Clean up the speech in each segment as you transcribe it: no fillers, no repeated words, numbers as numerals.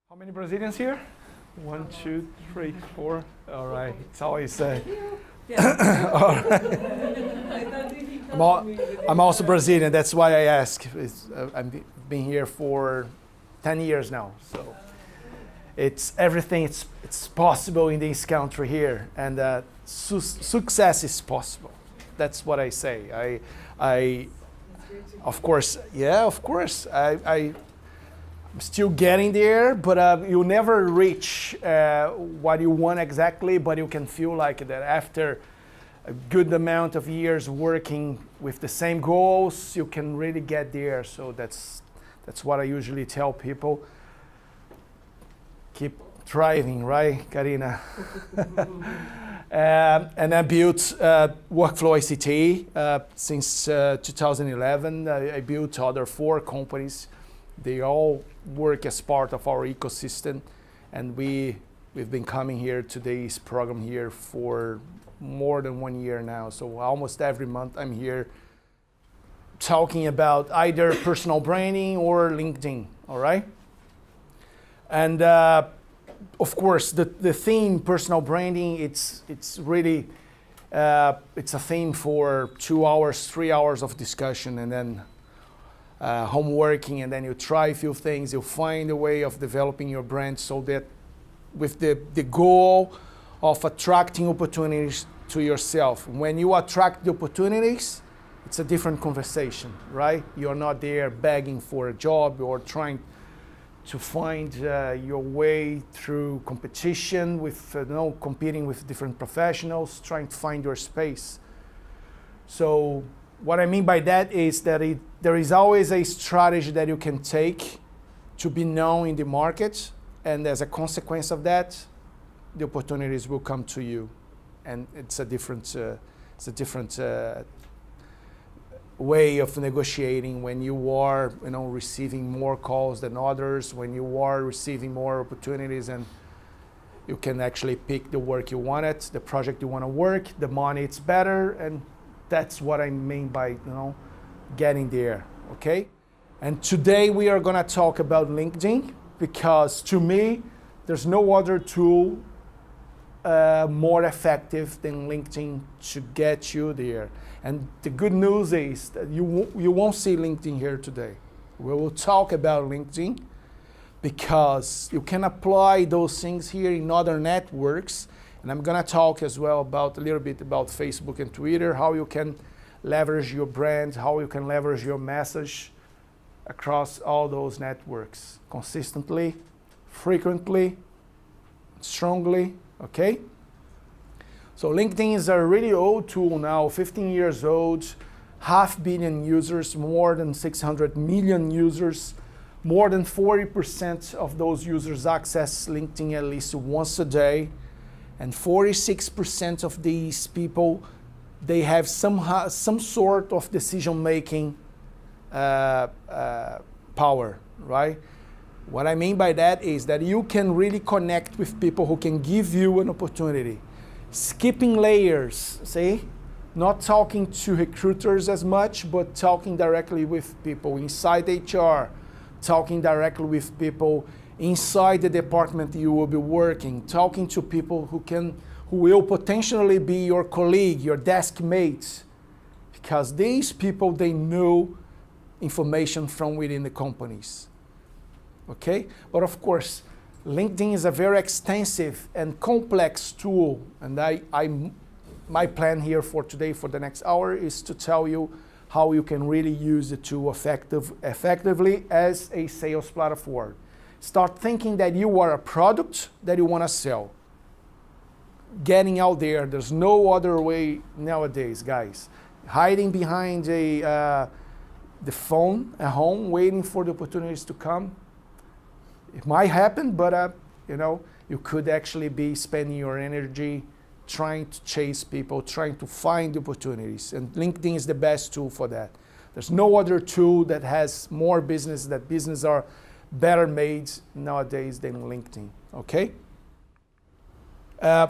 How many Brazilians here? 1, 2, 3, 4. All right. It's always. All right. I'm also Brazilian. That's why I ask. I've been here for 10 years now. So it's everything. It's possible in this country here, and success is possible. That's what I say. Of course. Yeah. Of course. I'm still getting there, but you'll never reach what you want exactly, but you can feel like that after a good amount of years working with the same goals, you can really get there. So that's what I usually tell people. Keep thriving, right, Karina? And I built WorkFlow ICT since 2011. I built other 4 companies. They all work as part of our ecosystem, and we've been coming here to this program here for more than 1 year now. So almost every month I'm here talking about either personal branding or LinkedIn, all right? And of course, the theme personal branding, it's really, it's a theme for 2 hours, 3 hours of discussion, and then homeworking, and then you try a few things, you find a way of developing your brand so that with the goal of attracting opportunities to yourself. When you attract the opportunities, it's a different conversation, right? You're not there begging for a job or trying to find your way through competition with, competing with different professionals, trying to find your space. So what I mean by that is that there is always a strategy that you can take to be known in the market, and as a consequence of that, the opportunities will come to you, and it's a different way of negotiating when you are, receiving more calls than others, when you are receiving more opportunities, and you can actually pick the work you wanted, the project you want to work, the money it's better, and that's what I mean by, getting there, okay? And today we are gonna talk about LinkedIn, because to me, there's no other tool more effective than LinkedIn to get you there. And the good news is that you won't see LinkedIn here today. We will talk about LinkedIn because you can apply those things here in other networks. And I'm gonna talk as well about a little bit about Facebook and Twitter, how you can leverage your brand, how you can leverage your message across all those networks consistently, frequently, strongly, okay? So LinkedIn is a really old tool now, 15 years old, 500 million users, more than 600 million users. More than 40% of those users access LinkedIn at least once a day. And 46% of these people, they have some sort of decision-making power, right? What I mean by that is that you can really connect with people who can give you an opportunity. Skipping layers, see? Not talking to recruiters as much, but talking directly with people inside HR, talking directly with people inside the department you will be working, talking to people who will potentially be your colleague, your desk mates, because these people, they know information from within the companies, okay? But of course, LinkedIn is a very extensive and complex tool, and my plan here for today, for the next hour, is to tell you how you can really use the tool effectively as a sales platform. Start thinking that you are a product that you want to sell. Getting out there, there's no other way nowadays, guys. Hiding behind the phone at home, waiting for the opportunities to come. It might happen, but you could actually be spending your energy trying to chase people, trying to find opportunities. And LinkedIn is the best tool for that. There's no other tool that has more business, that business are better made nowadays than LinkedIn, okay?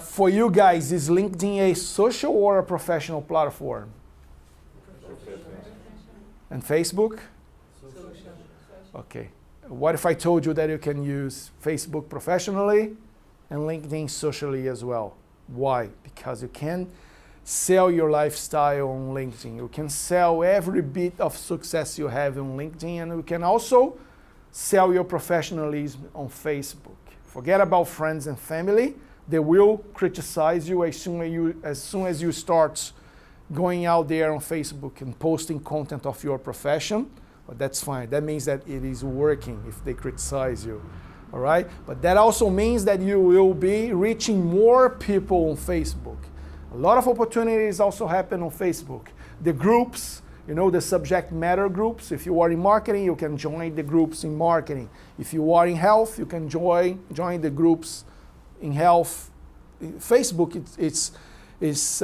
For you guys, is LinkedIn a social or a professional platform? And Facebook? Social. Okay. What if I told you that you can use Facebook professionally and LinkedIn socially as well? Why? Because you can sell your lifestyle on LinkedIn. You can sell every bit of success you have on LinkedIn, and you can also sell your professionalism on Facebook. Forget about friends and family. They will criticize you as soon as you start going out there on Facebook and posting content of your profession. But that's fine. That means that it is working if they criticize you. All right? But that also means that you will be reaching more people on Facebook. A lot of opportunities also happen on Facebook. The groups, you know, the subject matter groups. If you are in marketing, you can join the groups in marketing. If you are in health, you can join the groups in health. Facebook is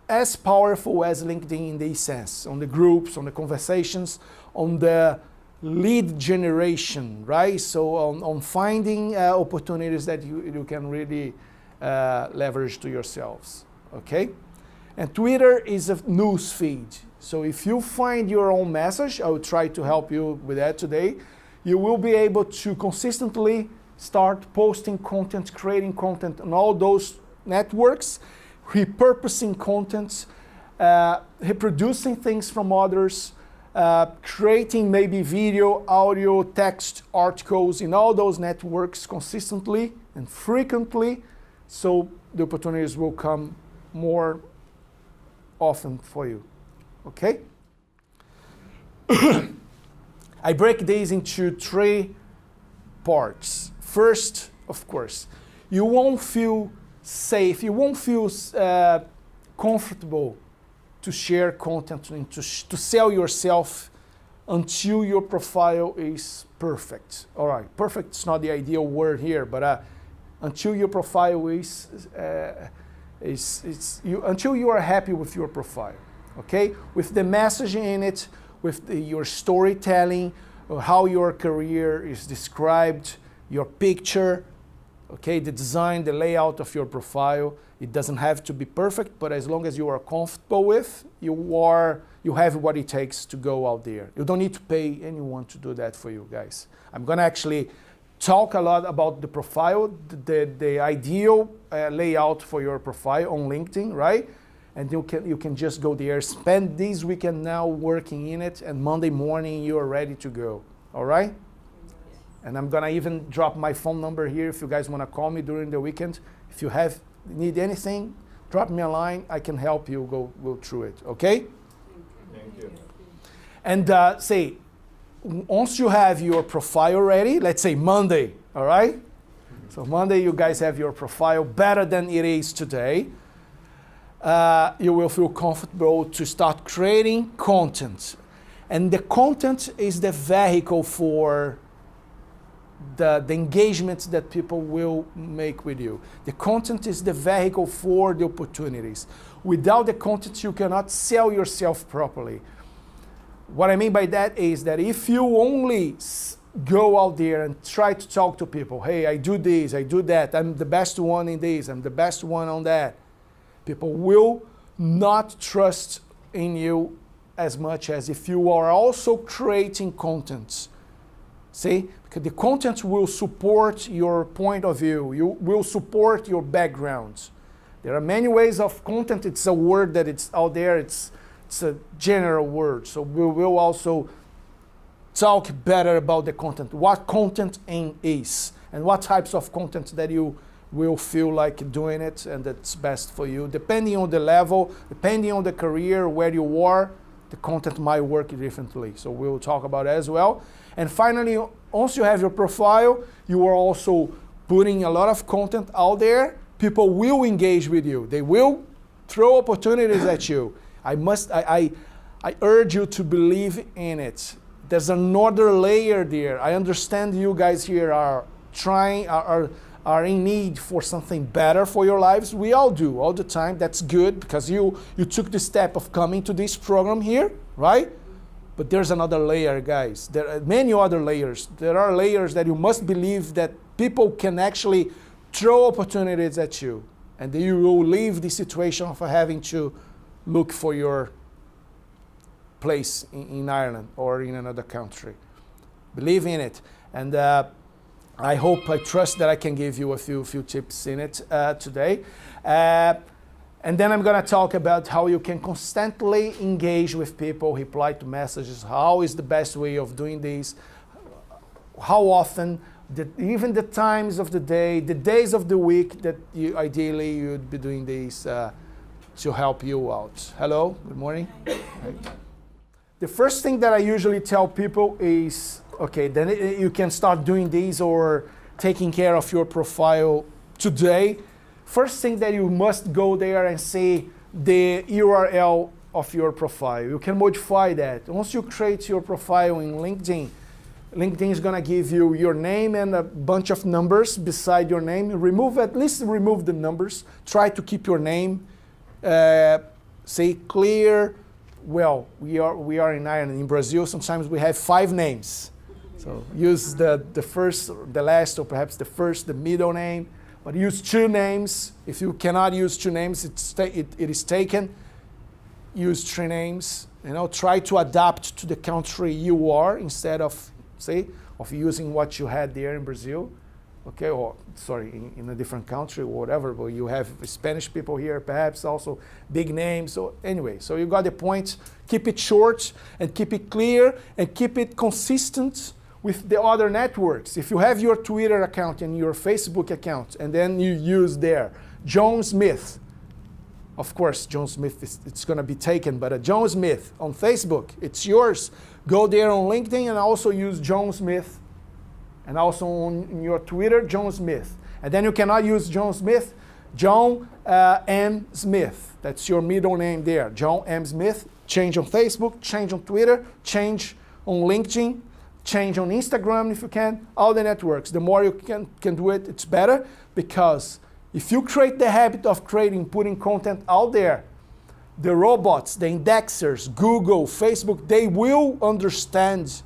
as powerful as LinkedIn in this sense, on the groups, on the conversations, on the lead generation, right? So on finding opportunities that you can really leverage to yourselves, okay? And Twitter is a news feed. So if you find your own message, I will try to help you with that today. You will be able to consistently start posting content, creating content on all those networks, repurposing content, reproducing things from others, creating maybe video, audio, text, articles in all those networks consistently and frequently, so the opportunities will come more often for you. Okay? I break these into 3 parts. First, of course, you won't feel safe, you won't feel comfortable to share content and to sell yourself until your profile is perfect. All right, perfect is not the ideal word here, but until your profile until you are happy with your profile, okay? With the message in it, with your storytelling, how your career is described, your picture, okay, the design, the layout of your profile. It doesn't have to be perfect, but as long as you are comfortable with, you have what it takes to go out there. You don't need to pay anyone to do that for you guys. I'm gonna actually talk a lot about the profile, the ideal layout for your profile on LinkedIn, right? And you can just go there, spend this weekend now working in it, and Monday morning you are ready to go, all right? And I'm gonna even drop my phone number here if you guys wanna call me during the weekend. If you need anything, drop me a line. I can help you go through it, okay? Thank you. And once you have your profile ready, let's say Monday, all right? So Monday you guys have your profile better than it is today. You will feel comfortable to start creating content. And the content is the vehicle for the engagement that people will make with you. The content is the vehicle for the opportunities. Without the content, you cannot sell yourself properly. What I mean by that is that if you only go out there and try to talk to people, hey, I do this, I do that, I'm the best one in this, I'm the best one on that, people will not trust in you as much as if you are also creating content. See? Because the content will support your point of view. You will support your background. There are many ways of content. It's a word that it's out there. It's a general word. So we will also talk better about the content. What content is and what types of content that you will feel like doing it and that's best for you. Depending on the level, depending on the career, where you are, the content might work differently. So we'll talk about it as well. And finally, once you have your profile, you are also putting a lot of content out there. People will engage with you. They will throw opportunities at you. I urge you to believe in it. There's another layer there. I understand you guys here are in need for something better for your lives. We all do, all the time. That's good because you took the step of coming to this program here, right? But there's another layer, guys. There are many other layers. There are layers that you must believe that people can actually throw opportunities at you. And then you will leave the situation of having to look for your place in Ireland or in another country. Believe in it. And I trust that I can give you a few tips in it today. And then I'm going to talk about how you can constantly engage with people, reply to messages, how is the best way of doing this, how often, even the times of the day, the days of the week that ideally you'd be doing this to help you out. Hello, good morning. Hi. The first thing that I usually tell people is, okay, then you can start doing this or taking care of your profile today. First thing that you must go there and see the URL of your profile. You can modify that. Once you create your profile in LinkedIn, LinkedIn is going to give you your name and a bunch of numbers beside your name. At least remove the numbers. Try to keep your name. Say clear. Well, we are in Ireland. In Brazil, sometimes we have 5 names. So use the first, the last, or perhaps the first, the middle name. But use 2 names. If you cannot use 2 names, it is taken. Use 3 names. Try to adapt to the country you are instead of using what you had there in Brazil. Okay, or sorry, in a different country or whatever. But you have Spanish people here, perhaps also big names. So anyway, so you got the point. Keep it short and keep it clear and keep it consistent with the other networks. If you have your Twitter account and your Facebook account, and then you use there, John Smith, of course, John Smith, it's going to be taken, but John Smith on Facebook, it's yours. Go there on LinkedIn and also use John Smith, and also on your Twitter, John Smith. And then you cannot use John Smith, John M. Smith. That's your middle name there, John M. Smith. Change on Facebook, change on Twitter, change on LinkedIn, change on Instagram if you can, all the networks. The more you can do it, it's better, because if you create the habit of putting content out there, the robots, the indexers, Google, Facebook, they will understand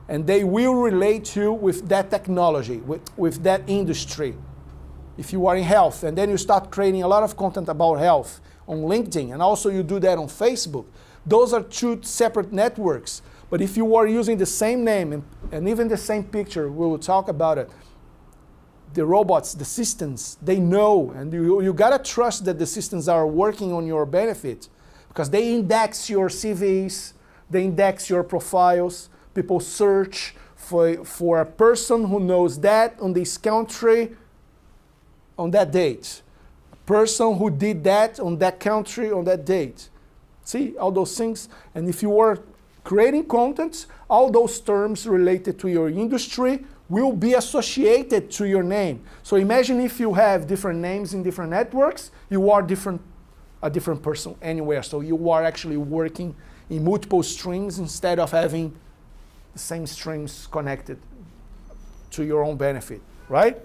and they will relate you with that technology, with that industry. If you are in health, and then you start creating a lot of content about health on LinkedIn, and also you do that on Facebook, those are 2 separate networks. But if you are using the same name and even the same picture, we will talk about it. The robots, the systems, they know, and you gotta trust that the systems are working on your benefit, because they index your CVs, they index your profiles. People search for a person who knows that on this country on that date. A person who did that on that country on that date. See, all those things. And if you are creating content, all those terms related to your industry will be associated to your name. So imagine if you have different names in different networks, you are a different person anywhere. So you are actually working in multiple streams instead of having the same streams connected to your own benefit, right?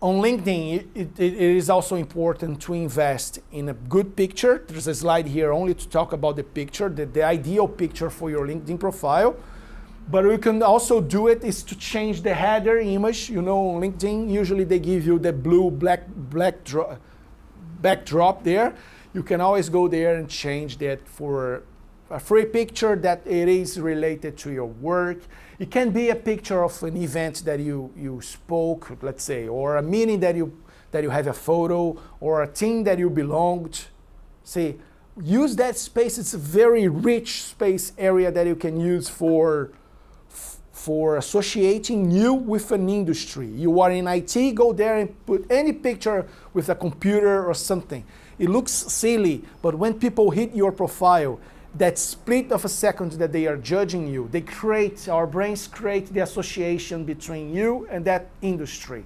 On LinkedIn, it is also important to invest in a good picture. There's a slide here only to talk about the picture, the ideal picture for your LinkedIn profile. But you can also do it is to change the header image. On LinkedIn, usually they give you the blue backdrop there. You can always go there and change that for a free picture that it is related to your work. It can be a picture of an event that you spoke, let's say, or a meeting that you have a photo, or a team that you belonged. See, use that space. It's a very rich space area that you can use for associating you with an industry. You are in IT, go there and put any picture with a computer or something. It looks silly, but when people hit your profile, that split of a second that they are judging you, our brains create the association between you and that industry.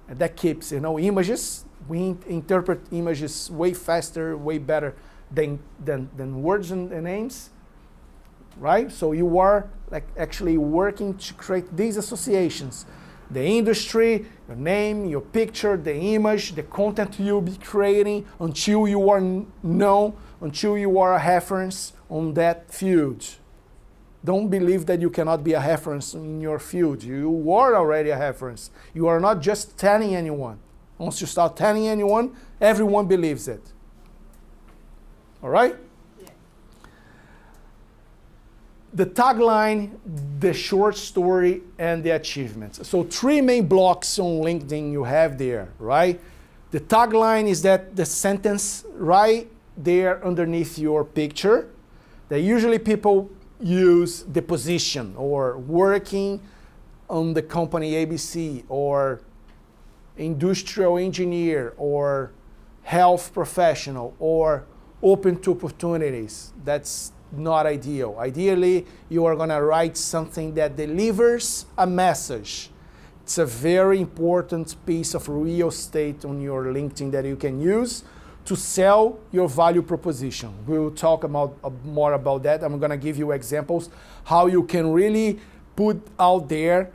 And that keeps, images. We interpret images way faster, way better than words and names, right? So you are actually working to create these associations. The industry, your name, your picture, the image, the content you'll be creating until you are known, until you are a reference on that field. Don't believe that you cannot be a reference in your field. You are already a reference. You are not just telling anyone. Once you start telling anyone, everyone believes it. All right? the tagline, the short story, and the achievements. So 3 main blocks on LinkedIn you have there, right? The tagline is that the sentence right there underneath your picture, that usually people use the position, or working on the company ABC, or industrial engineer, or health professional, or open to opportunities. That's not ideal. Ideally, you are going to write something that delivers a message. It's a very important piece of real estate on your LinkedIn that you can use to sell your value proposition. We'll talk more about that. I'm going to give you examples how you can really put out there,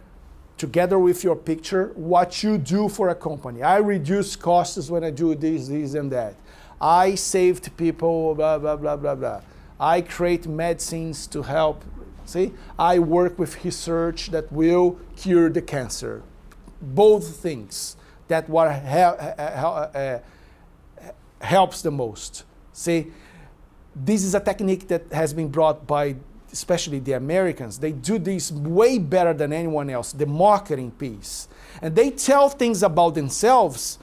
together with your picture, what you do for a company. I reduce costs when I do this, and that. I saved people, blah, blah, blah, blah, blah. I create medicines to help. See, I work with research that will cure the cancer. Both things. That what helps the most. See, this is a technique that has been brought by especially the Americans. They do this way better than anyone else, the marketing piece. And they tell things about themselves.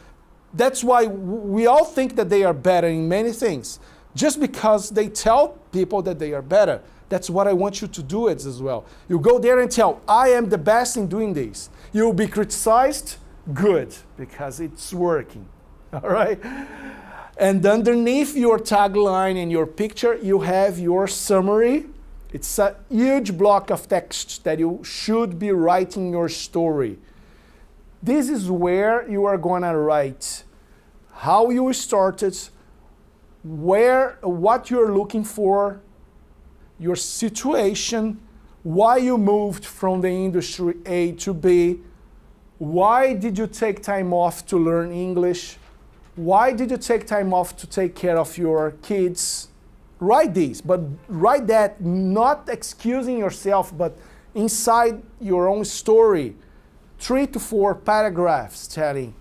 That's why we all think that they are better in many things, just because they tell people that they are better. That's what I want you to do as well. You go there and tell, I am the best in doing this. You'll be criticized, good, because it's working, all right? And underneath your tagline and your picture, you have your summary. It's a huge block of text that you should be writing your story. This is where you are going to write how you started, what you're looking for, your situation, why you moved from the industry A to B, why did you take time off to learn English, why did you take time off to take care of your kids. Write these, but write that not excusing yourself, but inside your own story. 3 to 4 paragraphs telling,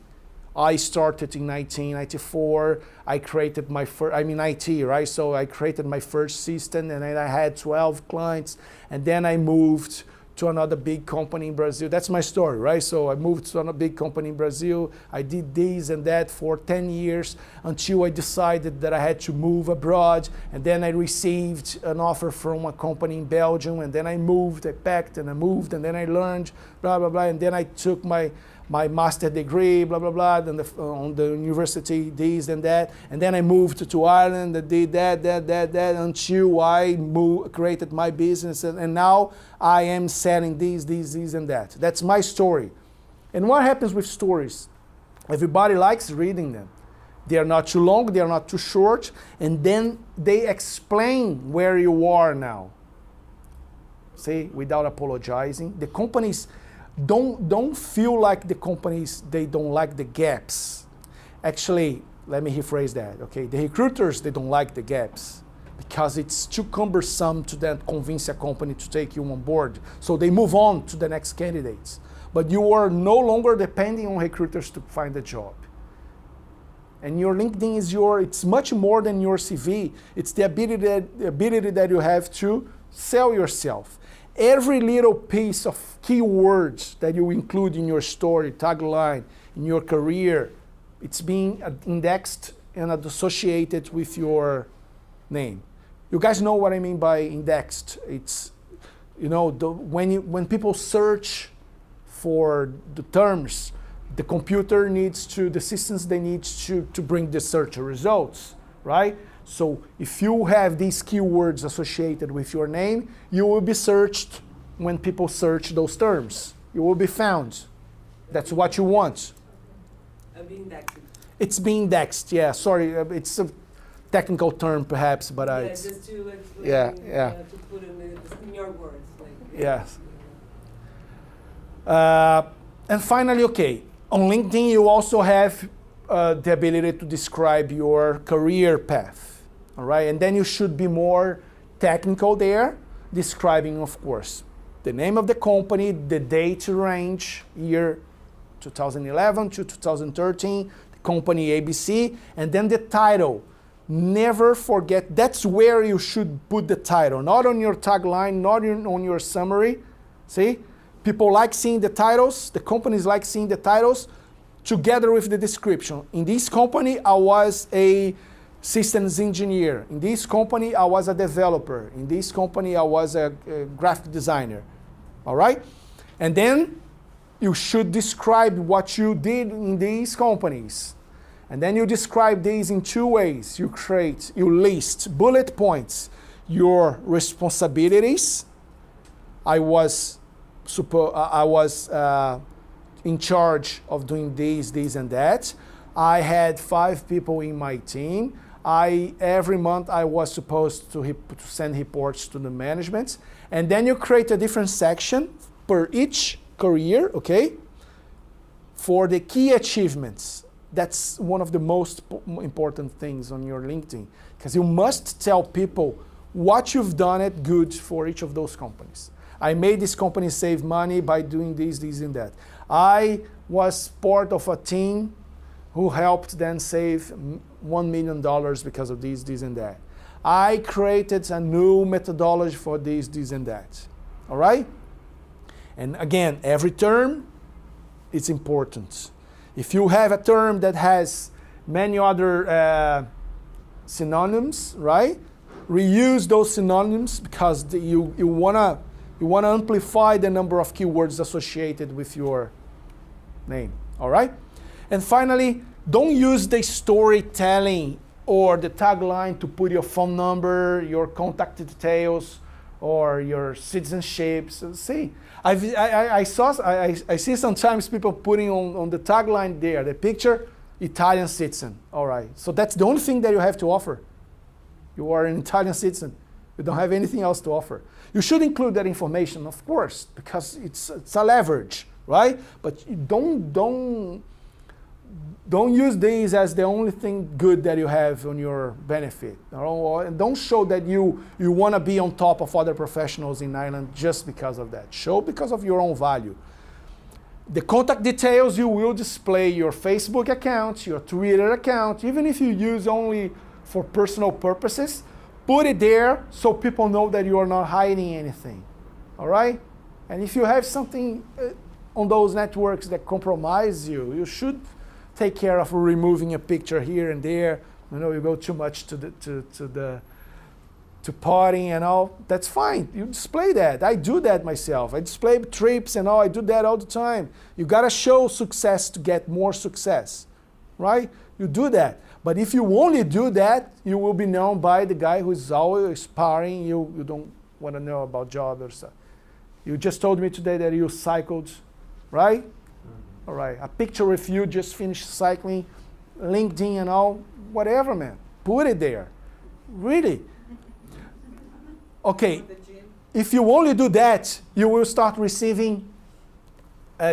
I started in 1994, I created my first, I'm in IT, right? So I created my first system, and then I had 12 clients, and then I moved to another big company in Brazil. That's my story, right? So I moved to another big company in Brazil. I did this and that for 10 years until I decided that I had to move abroad. And then I received an offer from a company in Belgium. And then I moved, I packed and I moved. And then I learned, blah, blah, blah. And then I took my master degree, blah, blah, blah, then on the university, this and that. And then I moved to Ireland, I did that, until I created my business. And now I am selling this, and that. That's my story. And what happens with stories? Everybody likes reading them. They are not too long, they are not too short. And then they explain where you are now. See, without apologizing. The companies don't feel like the companies, they don't like the gaps. Actually, let me rephrase that, okay? The recruiters, they don't like the gaps because it's too cumbersome to then convince a company to take you on board. So they move on to the next candidates. But you are no longer depending on recruiters to find a job. And your LinkedIn is it's much more than your CV. It's the ability that you have to sell yourself. Every little piece of keywords that you include in your story, tagline, in your career, it's being indexed and associated with your name. You guys know what I mean by indexed. It's, when people search for the terms, the systems they need to bring the search results, right? So if you have these keywords associated with your name, you will be searched when people search those terms. You will be found. That's what you want. It's being indexed, yeah. Sorry, it's a technical term perhaps, but it's... just to explain, to put in your words. Yes. And finally, okay, on LinkedIn you also have the ability to describe your career path. All right, and then you should be more technical there, describing, of course, the name of the company, the date range, year 2011 to 2013, the company ABC, and then the title. Never forget, that's where you should put the title, not on your tagline, not on your summary. See? People like seeing the titles, the companies like seeing the titles together with the description. In this company, I was a systems engineer. In this company, I was a developer. In this company, I was a graphic designer. All right? And then you should describe what you did in these companies. And then you describe these in two ways. You list bullet points, your responsibilities. I was in charge of doing this, and that. I had 5 people in my team. Every month I was supposed to send reports to the management. And then you create a different section per each career, okay? For the key achievements. That's one of the most important things on your LinkedIn, because you must tell people what you've done it good for each of those companies. I made this company save money by doing this, and that. I was part of a team who helped them save $1 million because of this, and that. I created a new methodology for this, and that. All right? And again, every term, it's important. If you have a term that has many other synonyms, right? Reuse those synonyms, because you wanna amplify the number of keywords associated with your name. All right? And finally, don't use the storytelling or the tagline to put your phone number, your contact details, or your citizenship. So see, I see sometimes people putting on the tagline there, the picture, Italian citizen. All right, so that's the only thing that you have to offer. You are an Italian citizen. You don't have anything else to offer. You should include that information, of course, because it's a leverage, right? But don't use these as the only thing good that you have on your benefit. And don't show that you want to be on top of other professionals in Ireland just because of that. Show because of your own value. The contact details, you will display your Facebook account, your Twitter account, even if you use only for personal purposes, put it there so people know that you are not hiding anything. All right? And if you have something on those networks that compromise you, you should take care of removing a picture here and there. You know, you go too much to partying and all. That's fine. You display that. I do that myself. I display trips and all. I do that all the time. You gotta show success to get more success, right? You do that. But if you only do that, you will be known by the guy who is always partying. You don't want to know about job or stuff. You just told me today that you cycled, right? All right, a picture with you just finished cycling, LinkedIn and all, whatever, man. Put it there. Really. Okay, if you only do that, you will start receiving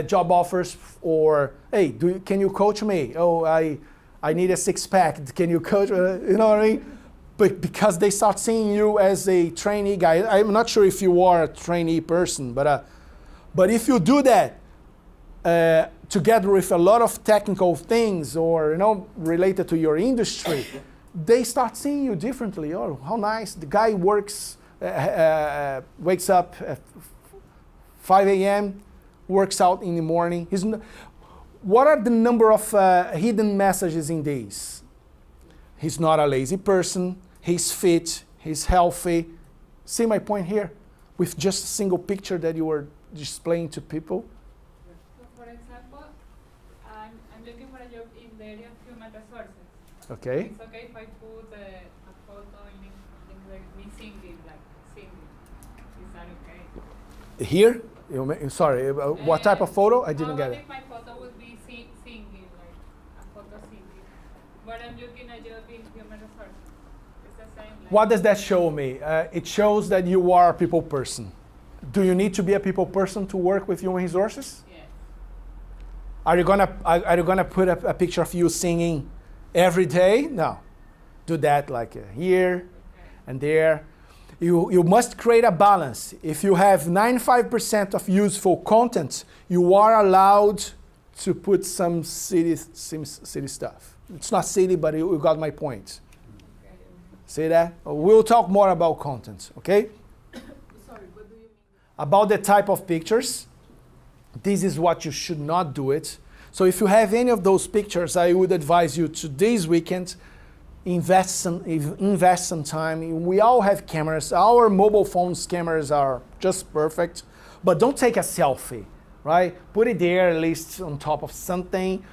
job offers, or, hey, can you coach me? Oh, I need a 6-pack. Can you coach? You know what I mean? But because they start seeing you as a trainee guy. I'm not sure if you are a trainee person, but if you do that, together with a lot of technical things, or related to your industry, they start seeing you differently. Oh, how nice! The guy wakes up at 5 a.m., works out in the morning. What are the number of hidden messages in these? He's not a lazy person. He's fit. He's healthy. See my point here? With just a single picture that you were displaying to people. Looking for a job in the area of human resources. Okay. It's okay if I put a photo in me singing, like singing. Is that okay? Here? Sorry, what type of photo? I didn't get it. If my photo would be singing, like a photo singing. But I'm looking at a job in human resources. It's the same. Like, what does that show me? It shows that you are a people person. Do you need to be a people person to work with human resources? Are you gonna put a picture of you singing every day? No. Do that like here and there. You must create a balance. If you have 95% of useful content, you are allowed to put some silly stuff. It's not silly, but you got my point. Okay. See that? We'll talk more about content, okay? Sorry, what do you mean? About the type of pictures, this is what you should not do it. So if you have any of those pictures, I would advise you to this weekend, invest some time. We all have cameras. Our mobile phones cameras are just perfect, but don't take a selfie, right? Put it there at least on top of something,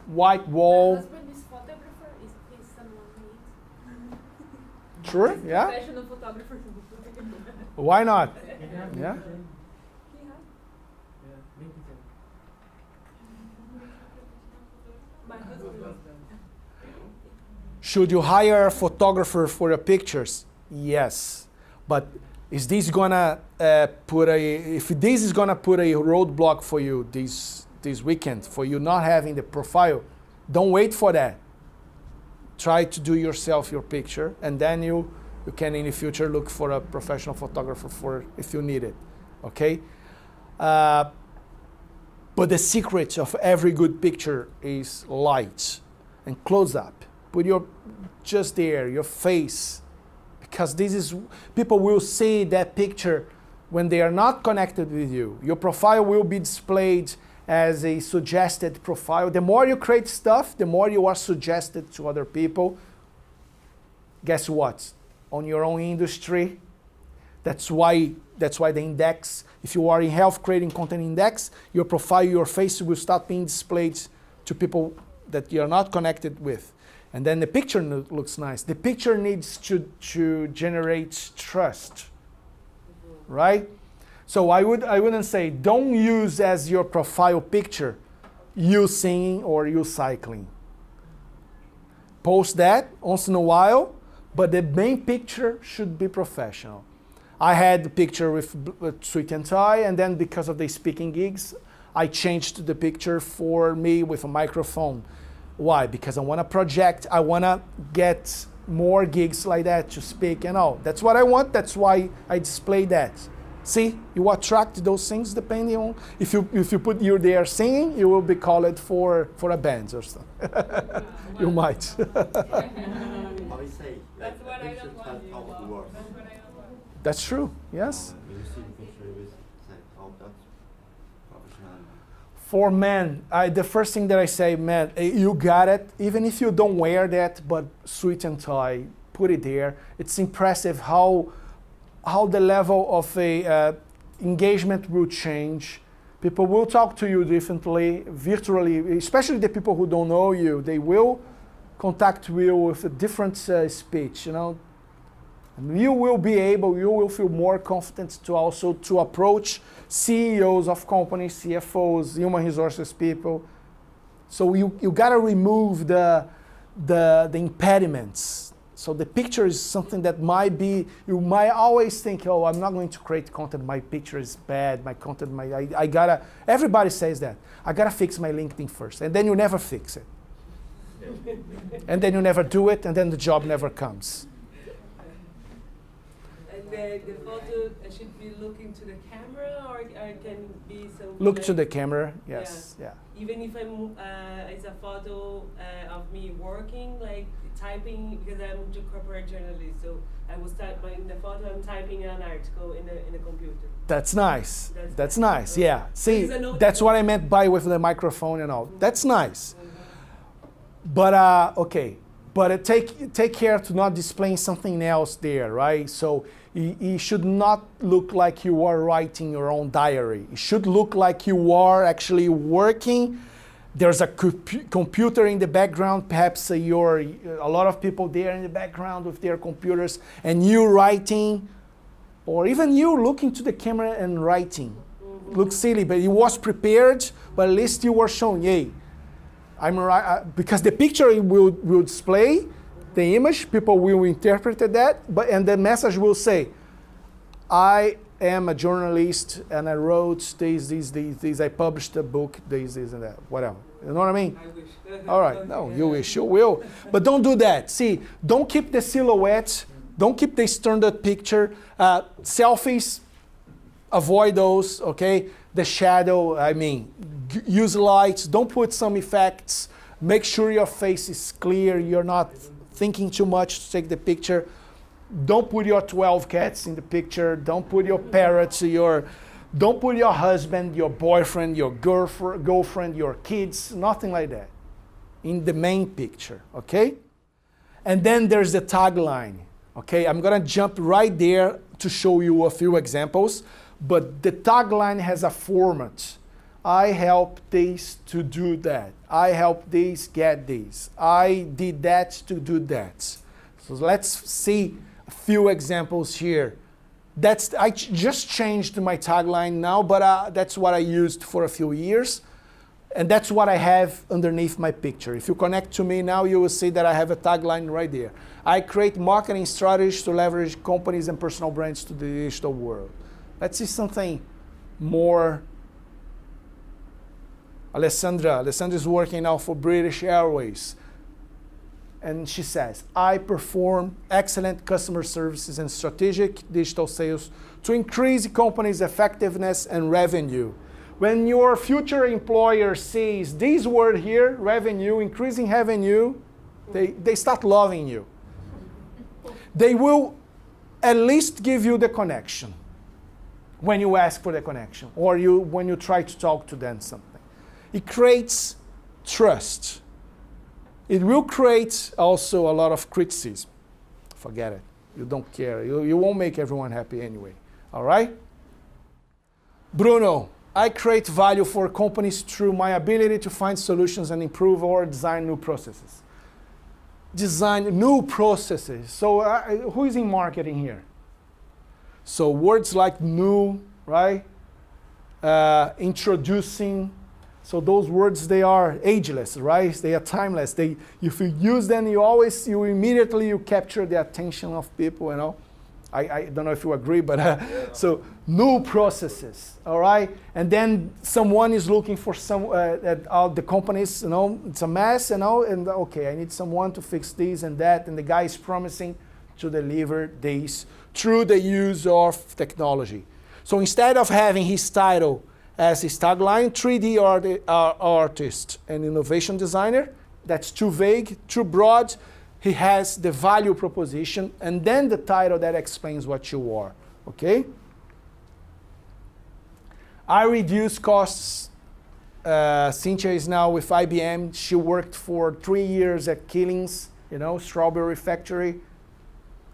white wall. My husband is photographer. Is he someone needs? Sure, yeah. Professional photographer. Why not? Yeah. My husband. Should you hire a photographer for your pictures? Yes. But is this gonna if this is gonna put a roadblock for you this weekend, for you not having the profile, don't wait for that. Try to do yourself your picture, and then you can in the future look for a professional photographer for if you need it. Okay? But the secret of every good picture is light and close up. Put your just there, your face, because this is people will see that picture when they are not connected with you. Your profile will be displayed as a suggested profile. The more you create stuff, the more you are suggested to other people. Guess what? On your own industry, that's why the index, if you are in health creating content index, your profile, your face will start being displayed to people that you're not connected with. And then the picture looks nice. The picture needs to generate trust, right? So I wouldn't say don't use as your profile picture you singing or you cycling. Post that once in a while, but the main picture should be professional. I had the picture with suit and tie, and then because of the speaking gigs, I changed the picture for me with a microphone. Why? Because I want to project, I want to get more gigs like that to speak and all. That's what I want, that's why I display that. See, you attract those things depending on, if you put you there singing, you will be called for a band or something. You might. How we say, That's what I picture don't want. tells how it works. That's what I don't want. That's true, yes. When you see the picture, you say, oh, that's professional. For men, the first thing that I say, man, you got it. Even if you don't wear that, but suit and tie, put it there. It's impressive how the level of engagement will change. People will talk to you differently, virtually, especially the people who don't know you. They will contact you with a different speech, you know. And you will feel more confident to also to approach CEOs of companies, CFOs, human resources people. So you gotta remove the impediments. So the picture is something that you might always think, oh, I'm not going to create content, my picture is bad, my content, everybody says that. I gotta fix my LinkedIn first, and then you never fix it. And then you never do it, and then the job never comes. And the photo should be looking to the camera, or can be something Look like, to the camera, yes, yeah. Even if it's a photo of me working, like typing, because I'm a corporate journalist, so I was in the photo, I'm typing an article in the computer. That's nice. That's nice, Okay. yeah. See, that's what I meant by with the microphone and all. That's nice. But okay, but take care to not displaying something else there, right? So it should not look like you are writing your own diary. It should look like you are actually working. There's a computer in the background, perhaps a lot of people there in the background with their computers, and you writing, or even you looking to the camera and writing. Looks silly, but it was prepared, but at least you were showing, hey, because the picture will display the image, people will interpret that, and the message will say, I am a journalist and I wrote these, I published a book, this and that, whatever. You know what I mean? I wish. All right, no, you wish, you will. But don't do that. See, don't keep the silhouette, don't keep the standard picture. Selfies, avoid those, okay? The shadow, use lights, don't put some effects. Make sure your face is clear, you're not thinking too much to take the picture. Don't put your 12 cats in the picture. Don't put your parrots, don't put your husband, your boyfriend, your girlfriend, your kids, nothing like that in the main picture, okay? And then there's the tagline, okay? I'm gonna jump right there to show you a few examples, but the tagline has a format. I help this to do that. I help this get this. I did that to do that. So let's see a few examples here. I just changed my tagline now, but that's what I used for a few years. And that's what I have underneath my picture. If you connect to me now, you will see that I have a tagline right there. I create marketing strategies to leverage companies and personal brands to the digital world. Let's see something more. Alessandra is working now for British Airways. And she says, I perform excellent customer services and strategic digital sales to increase the company's effectiveness and revenue. When your future employer sees this word here, revenue, increasing revenue, they start loving you. They will at least give you the connection when you ask for the connection or when you try to talk to them something. It creates trust. It will create also a lot of criticism. Forget it. You don't care. You won't make everyone happy anyway. All right? Bruno, I create value for companies through my ability to find solutions and improve or design new processes. Design new processes. So who is in marketing here? So words like new, right? Introducing. So those words, they are ageless, right? They are timeless. If you use them, you immediately capture the attention of people, you know. I don't know if you agree, but so new processes, all right? And then someone is looking for the companies, you know, it's a mess, you know, and okay, I need someone to fix this and that, and the guy is promising to deliver this through the use of technology. So instead of having his title as his tagline, 3D artist and innovation designer, that's too vague, too broad. He has the value proposition and then the title that explains what you are, okay? I reduce costs. Cynthia is now with IBM. She worked for 3 years at Killings, you know, strawberry factory.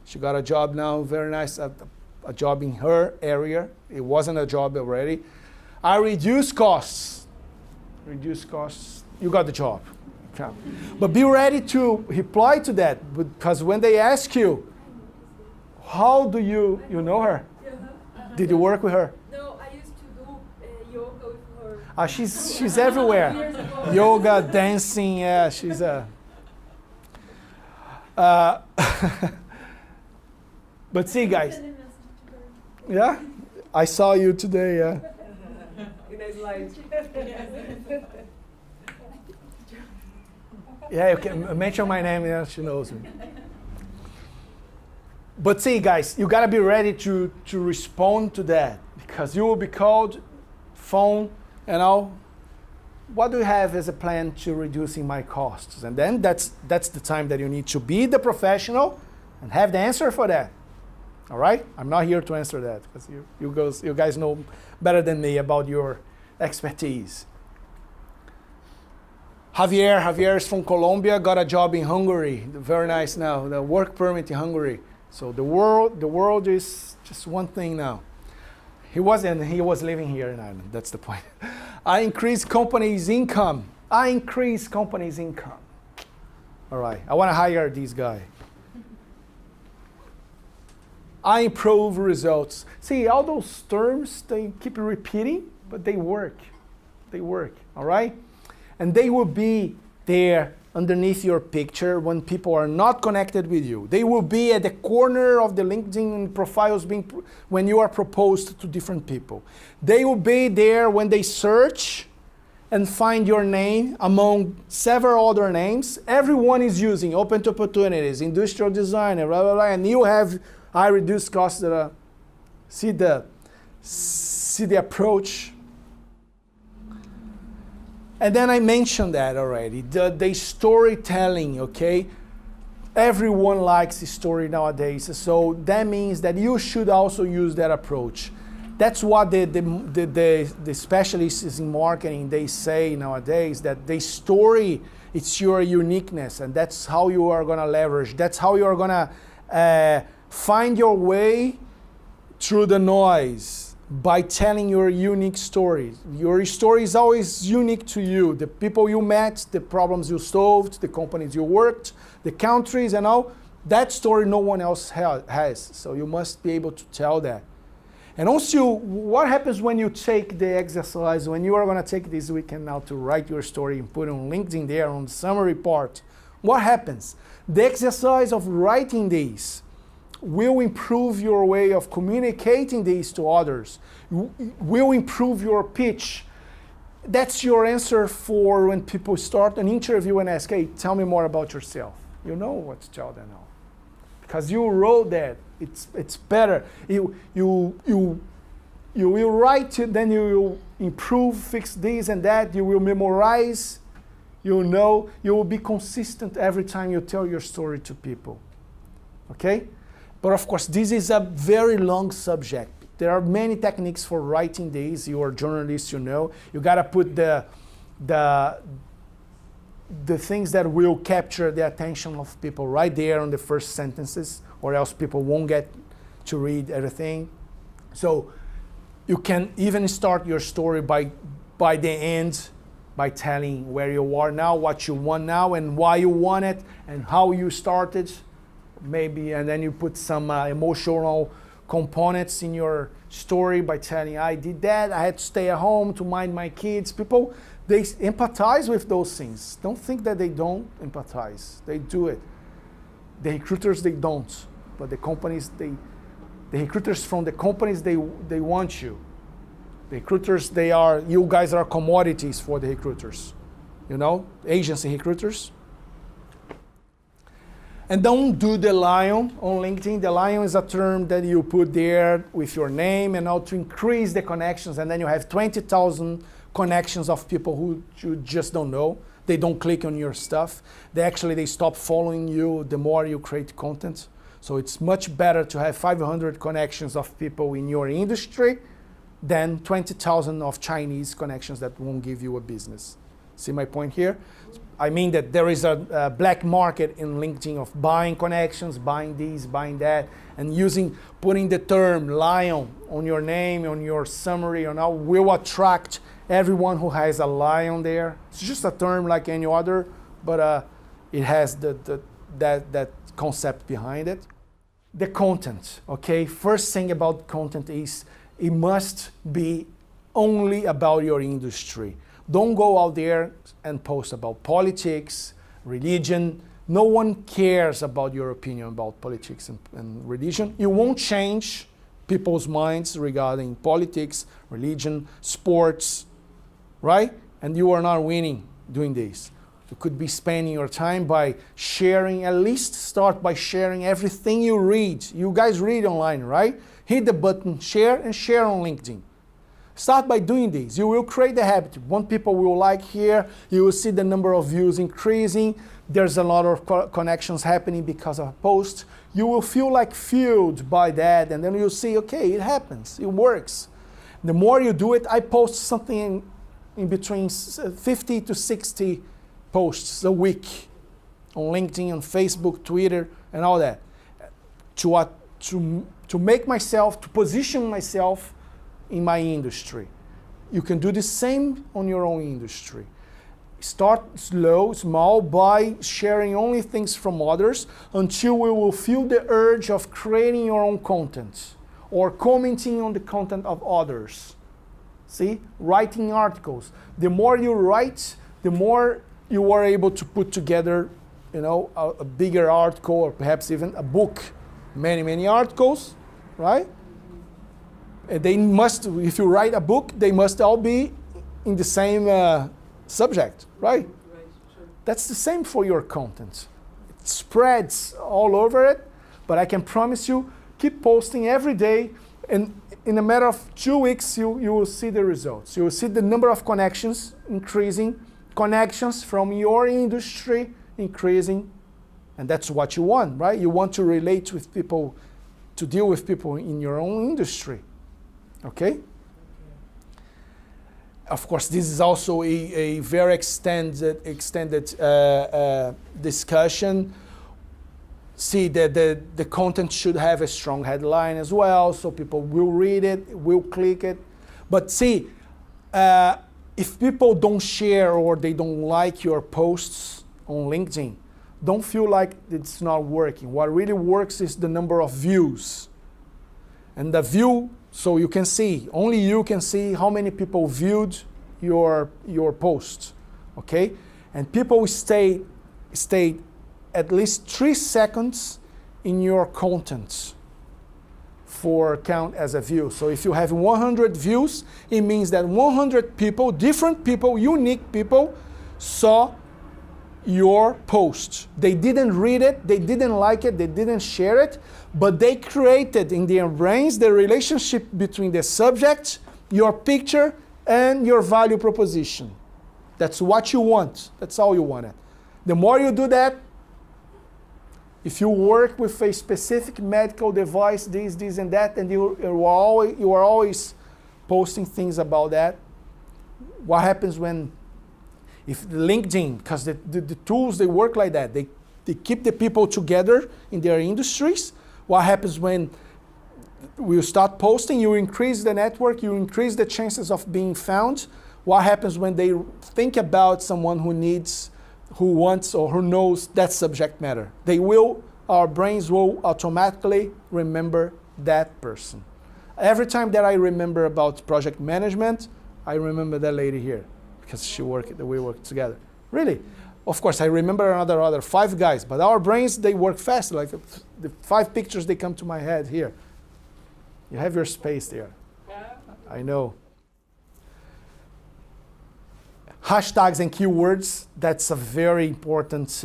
She got a job now, very nice, a job in her area. It wasn't a job already. I reduce costs. Reduce costs. You got the job. But be ready to reply to that, because when they ask you, how do you know her? Did you work with her? No, I used to do yoga with her. She's everywhere. Yoga, dancing, yeah, she's a... but see, guys. Yeah? I saw you today, yeah. Nice light. Yeah, you can mention my name, yeah, she knows me. But see, guys, you gotta be ready to respond to that, because you will be called, phone, you know, what do you have as a plan to reducing my costs? And then that's the time that you need to be the professional and have the answer for that. All right? I'm not here to answer that, because you guys know better than me about your expertise. Javier is from Colombia, got a job in Hungary. Very nice now, the work permit in Hungary. So the world is just one thing now. He was living here in Ireland, that's the point. I increase companies' income. All right, I want to hire this guy. I improve results. See, all those terms, they keep repeating, but they work. All right? And they will be there underneath your picture when people are not connected with you. They will be at the corner of the LinkedIn profiles when you are proposed to different people. They will be there when they search and find your name among several other names. Everyone is using open to opportunities, industrial designer, blah, blah, blah, and you have I reduce costs that see the approach. And then I mentioned that already, the storytelling, okay? everyone likes a story nowadays. So that means that you should also use that approach. That's what the specialists in marketing, they say nowadays, that the story, it's your uniqueness, and that's how you are going to leverage. That's how you are going to find your way through the noise by telling your unique stories. Your story is always unique to you. The people you met, the problems you solved, the companies you worked, the countries and all, that story no one else has. So you must be able to tell that. And also, what happens when you take the exercise, when you are going to take this weekend now to write your story and put it on LinkedIn there on the summary part? What happens? The exercise of writing these will improve your way of communicating these to others, will improve your pitch. That's your answer for when people start an interview and ask, hey, tell me more about yourself. You know what to tell them now. Because you wrote that. It's better. You will write it, then you will improve, fix this and that. You will memorize. You know. You will be consistent every time you tell your story to people. Okay? But of course, this is a very long subject. There are many techniques for writing these. You are journalists, you know. You gotta put the things that will capture the attention of people right there on the first sentences, or else people won't get to read everything. So you can even start your story by the end, by telling where you are now, what you want now, and why you want it, and how you started, maybe, and then you put some emotional components in your story by telling, I did that, I had to stay at home to mind my kids. People, they empathize with those things. Don't think that they don't empathize. They do it. The recruiters, they don't. But the companies, the recruiters from the companies, they want you. The recruiters, you guys are commodities for the recruiters. You know, agency recruiters. And don't do the lion on LinkedIn. The lion is a term that you put there with your name and how to increase the connections. And then you have 20,000 connections of people who you just don't know. They don't click on your stuff. They stop following you the more you create content. So it's much better to have 500 connections of people in your industry than 20,000 of Chinese connections that won't give you a business. See my point here? I mean that there is a black market in LinkedIn of buying connections, buying these, buying that, and putting the term lion on your name, on your summary, and how will attract everyone who has a lion there. It's just a term like any other, but it has that concept behind it. The content, okay? First thing about content is it must be only about your industry. Don't go out there and post about politics, religion. No one cares about your opinion about politics and religion. You won't change people's minds regarding politics, religion, sports, right? And you are not winning doing this. You could be spending your time by sharing, at least start by sharing everything you read. You guys read online, right? Hit the button, share, and share on LinkedIn. Start by doing this. You will create the habit. One people will like here. You will see the number of views increasing. There's a lot of connections happening because of a post. You will feel like fueled by that, and then you'll see, okay, it happens. It works. The more you do it, I post something in between 50 to 60 posts a week on LinkedIn, on Facebook, Twitter, and all that. To make myself, to position myself in my industry. You can do the same on your own industry. Start small, by sharing only things from others until you will feel the urge of creating your own content or commenting on the content of others. See? Writing articles. The more you write, the more you are able to put together, a bigger article or perhaps even a book. Many articles, right? They must, if you write a book, they must all be in the same subject, right? Right, sure. That's the same for your content. It spreads all over it, but I can promise you, keep posting every day, and in a matter of 2 weeks, you will see the results. You will see the number of connections increasing, connections from your industry increasing, And that's what you want, right? You want to relate with people, to deal with people in your own industry. Okay? Of course, this is also a very extended discussion. See that the content should have a strong headline as well, so people will read it, will click it. But see, if people don't share or they don't like your posts on LinkedIn, don't feel like it's not working. What really works is the number of views. And the view, so you can see, only you can see how many people viewed your post, okay? And people stay at least 3 seconds in your content for count as a view. So if you have 100 views, it means that 100 people, different people, unique people, saw your post. They didn't read it, they didn't like it, they didn't share it, but they created in their brains the relationship between the subject, your picture, and your value proposition. That's what you want. That's all you wanted. The more you do that, if you work with a specific medical device, this, and that, and you are always posting things about that, what happens when, if LinkedIn, because the tools, they work like that. They keep the people together in their industries. What happens when you start posting, you increase the network, you increase the chances of being found. What happens when they think about someone who wants or who knows that subject matter? Our brains will automatically remember that person. Every time that I remember about project management, I remember that lady here because we work together. Really. Of course, I remember another 5 guys, but our brains, they work fast. Like the 5 pictures, they come to my head here. You have your space there. I know. Hashtags and keywords, that's a very important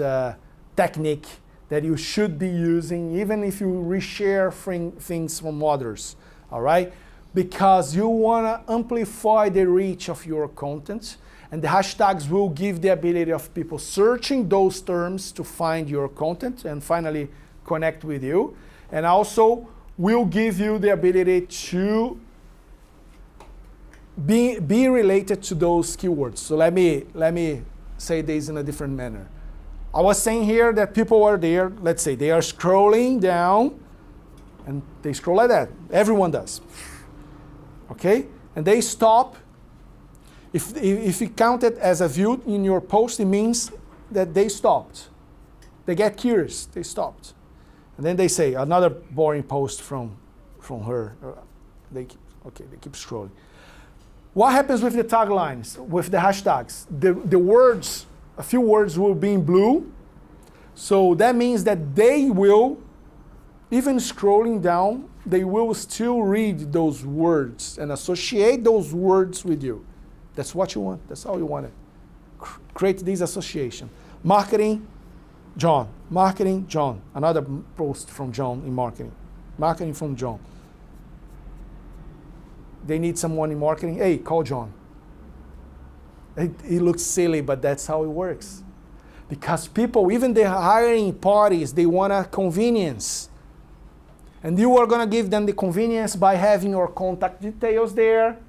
technique that you should be using, even if you reshare things from others, all right? Because you want to amplify the reach of your content, and the hashtags will give the ability of people searching those terms to find your content and finally connect with you, and also will give you the ability to be related to those keywords. So let me say this in a different manner. I was saying here that people are there, let's say they are scrolling down, and they scroll like that. Everyone does. Okay? And they stop. If you count it as a view in your post, it means that they stopped. They get curious, they stopped. And then they say, another boring post from her. They keep scrolling. What happens with the taglines, with the hashtags? The words, a few words will be in blue. So that means that they will, even scrolling down, they will still read those words and associate those words with you. That's what you want. That's all you wanted. Create this association. Marketing, John. Marketing, John. Another post from John in marketing. Marketing from John. They need someone in marketing. Hey, call John. It looks silly, but that's how it works. Because people, even the hiring parties, they want a convenience. And you are going to give them the convenience by having your contact details there,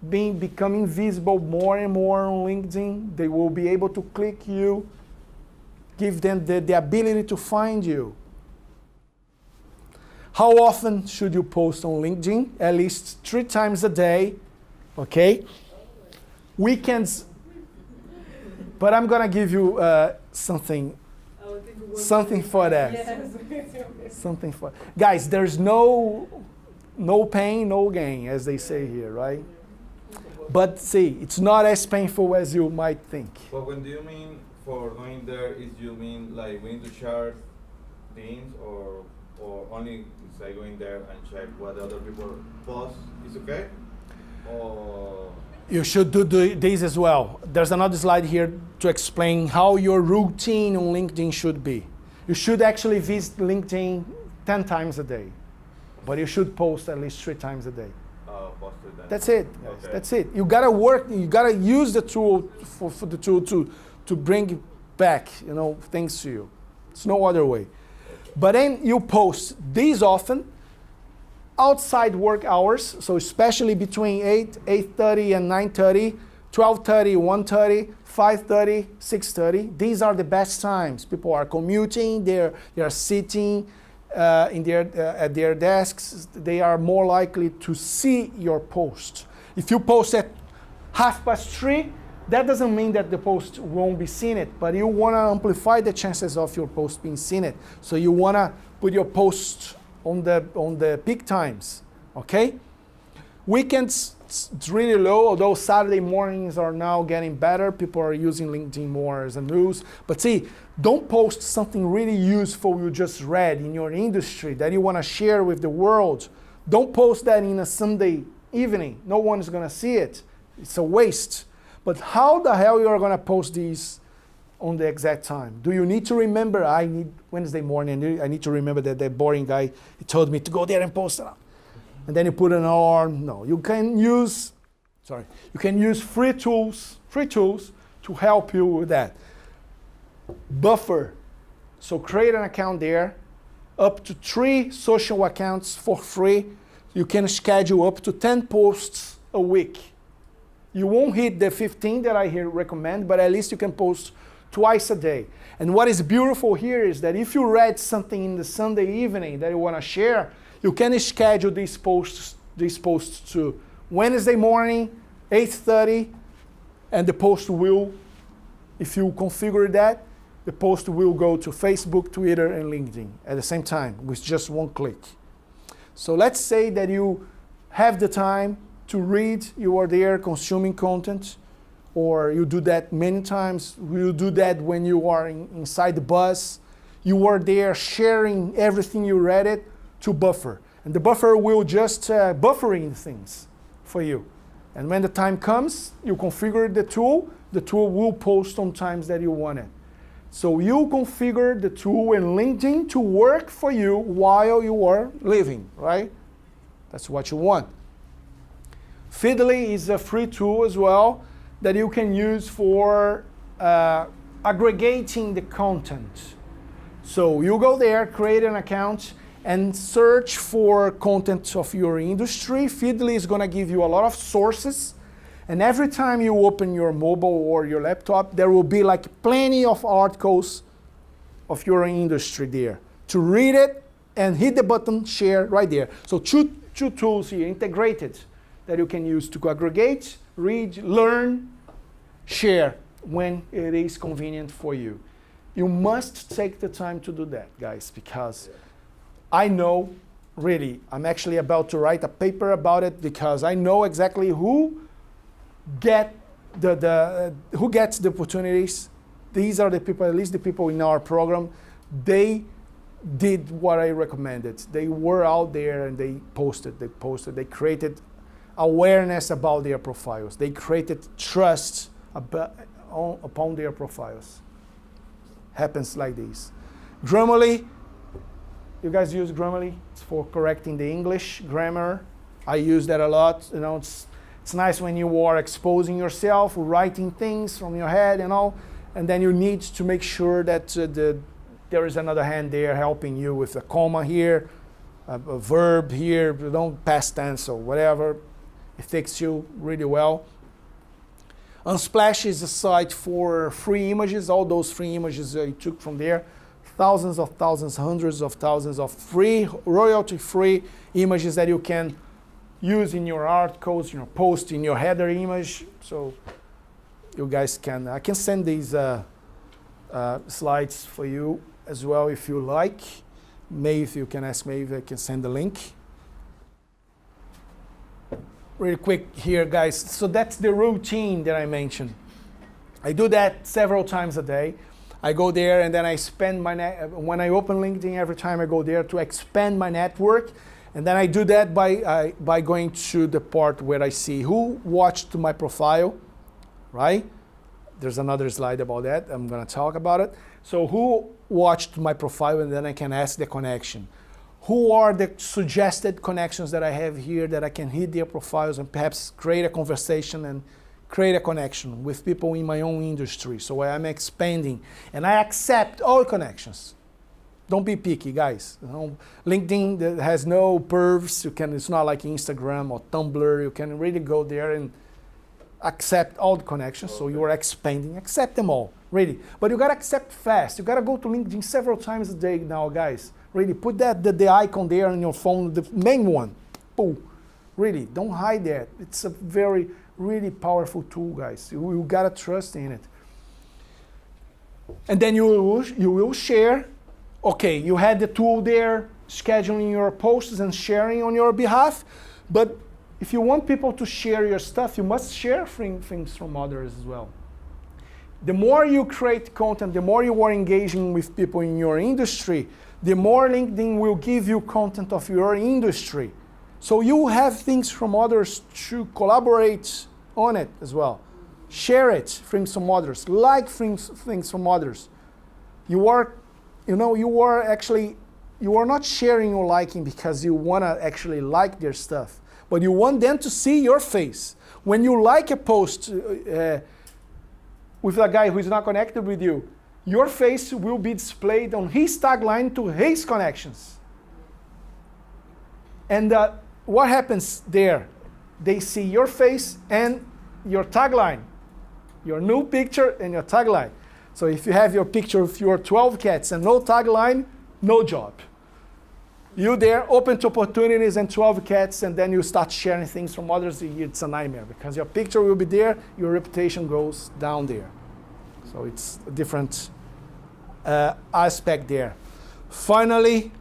becoming visible more and more on LinkedIn. They will be able to click you, give them the ability to find you. How often should you post on LinkedIn? At least 3 times a day, okay? Weekends, but I'm gonna give you something for that. Yes. Something for guys. There's no pain, no gain, as they say here, right? But see, it's not as painful as you might think. But when do you mean for going there? Is you mean like we need to share things or only say going there and check what the other people post is okay? Or You should do this as well. There's another slide here to explain how your routine on LinkedIn should be. You should actually visit LinkedIn 10 times a day, but you should post at least 3 times a day. posted that. That's it, guys. Okay. That's it. You gotta work. You gotta use the tool for the tool to bring back, things to you. It's no other way. But then you post these often outside work hours, so especially between 8:30 and 9:30, 12:30, 1:30, 5:30, 6:30. These are the best times. People are commuting, they are sitting at their desks. They are more likely to see your post. If you post at 3:30, that doesn't mean that the post won't be seen it, but you want to amplify the chances of your post being seen it. So you want to put your post on the peak times, okay? Weekends, it's really low, although Saturday mornings are now getting better. People are using LinkedIn more as a news. But see, don't post something really useful you just read in your industry that you want to share with the world. Don't post that in a Sunday evening. No one is going to see it. It's a waste. But how the hell you are going to post these on the exact time? Do you need to remember, I need Wednesday morning, I need to remember that boring guy, he told me to go there and post it. And then you put an alarm. No, you can use free tools to help you with that. Buffer. So create an account there, up to 3 social accounts for free. You can schedule up to 10 posts a week. You won't hit the 15 that I here recommend, but at least you can post twice a day. And what is beautiful here is that if you read something in the Sunday evening that you want to share, you can schedule these posts to Wednesday morning, 8:30, and the post will, if you configure that, the post will go to Facebook, Twitter, and LinkedIn at the same time with just one click. So let's say that you have the time to read, you are there consuming content, or you do that many times. You do that when you are inside the bus. You are there sharing everything you read it to Buffer. And the Buffer will just buffering things for you. And when the time comes, you configure the tool will post on times that you want it. So you configure the tool and LinkedIn to work for you while you are living, right? That's what you want. Feedly is a free tool as well that you can use for aggregating the content. So you go there, create an account, and search for content of your industry. Feedly is going to give you a lot of sources. And every time you open your mobile or your laptop, there will be like plenty of articles of your industry there. To read it and hit the button, share right there. So two tools here integrated that you can use to aggregate, read, learn, share when it is convenient for you. You must take the time to do that, guys, because I know, really, I'm actually about to write a paper about it because I know exactly who gets the opportunities. These are the people, at least the people in our program, they did what I recommended. They were out there and they they created awareness about their profiles. They created trust upon their profiles. Happens like this. Grammarly, you guys use Grammarly? It's for correcting the English grammar. I use that a lot. You know, it's nice when you are exposing yourself, writing things from your head, and then you need to make sure that there is another hand there helping you with a comma here, a verb here, past tense or whatever. It fits you really well. Unsplash is a site for free images. All those free images I took from there. Thousands, hundreds of thousands of free, royalty-free images that you can use in your articles, in your post, in your header image. So you guys can, I can send these slides for you as well if you like. Maybe if you can ask me if I can send the link. Really quick here, guys. So that's the routine that I mentioned. I do that several times a day. I go there and then I spend when I open LinkedIn, every time I go there to expand my network. And then I do that by going to the part where I see who watched my profile, right? There's another slide about that. I'm going to talk about it. So who watched my profile, and then I can ask the connection. Who are the suggested connections that I have here that I can hit their profiles and perhaps create a conversation and create a connection with people in my own industry. So I'm expanding. And I accept all connections. Don't be picky, guys. LinkedIn has no pervs. It's not like Instagram or Tumblr. You can really go there and accept all the connections. So you are expanding. Accept them all, really. But you gotta accept fast. You gotta go to LinkedIn several times a day now, guys. Really, put the icon there on your phone, the main one. Boom. Really, don't hide that. It's a very, really powerful tool, guys. You gotta trust in it. And then you will share. Okay, you had the tool there, scheduling your posts and sharing on your behalf. But if you want people to share your stuff, you must share things from others as well. The more you create content, the more you are engaging with people in your industry, the more LinkedIn will give you content of your industry. So you have things from others to collaborate on it as well. Share it from some others, like things from others. You are not sharing or liking because you want to actually like their stuff, but you want them to see your face. When you like a post with a guy who is not connected with you, your face will be displayed on his tagline to his connections. And what happens there? They see your face and your tagline, your new picture and your tagline. So if you have your picture of your 12 cats and no tagline, no job. You there, open to opportunities and 12 cats, and then you start sharing things from others, it's a nightmare because your picture will be there, your reputation goes down there. So it's a different aspect there. Finally,